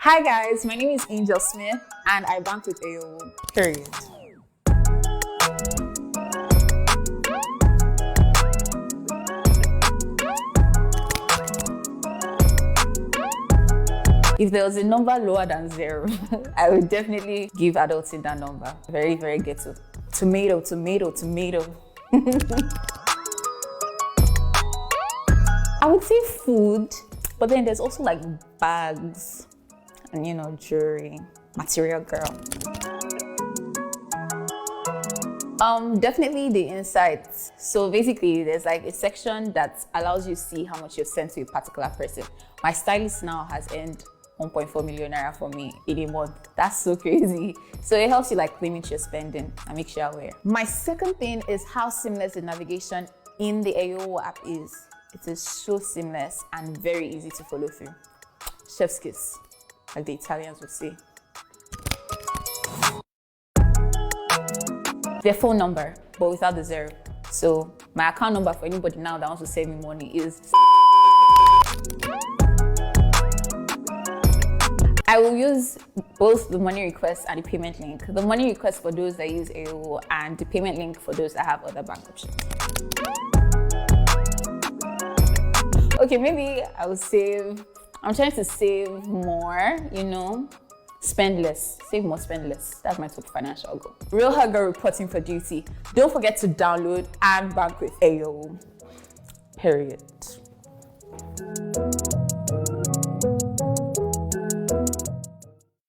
Hi guys, my name is Angel Smith and I bank with Eyowo, period. If there was a number lower than 0, I would definitely give adults in that number. Very, very ghetto. Tomato, tomato, tomato. I would say food, but then there's also like bags and jewelry, material girl. Definitely the insights. So basically there's like a section that allows you to see how much you've sent to a particular person. My stylist now has earned 1.4 million naira for me in a month. That's so crazy. So it helps you like limit your spending and make sure you're aware. My second thing is how seamless the navigation in the Eyowo app is. It is so seamless and very easy to follow through. Chef's kiss, like the Italians would say. Their phone number, but without the 0. So my account number for anybody now that wants to save me money is I will use both the money request and the payment link. The money request for those that use Eyowo and the payment link for those that have other bank options. Okay, maybe I will save. I'm trying to save more, spend less. Save more, spend less. That's my top financial goal. Real hard girl reporting for duty. Don't forget to download and bank with Eyowo. Period.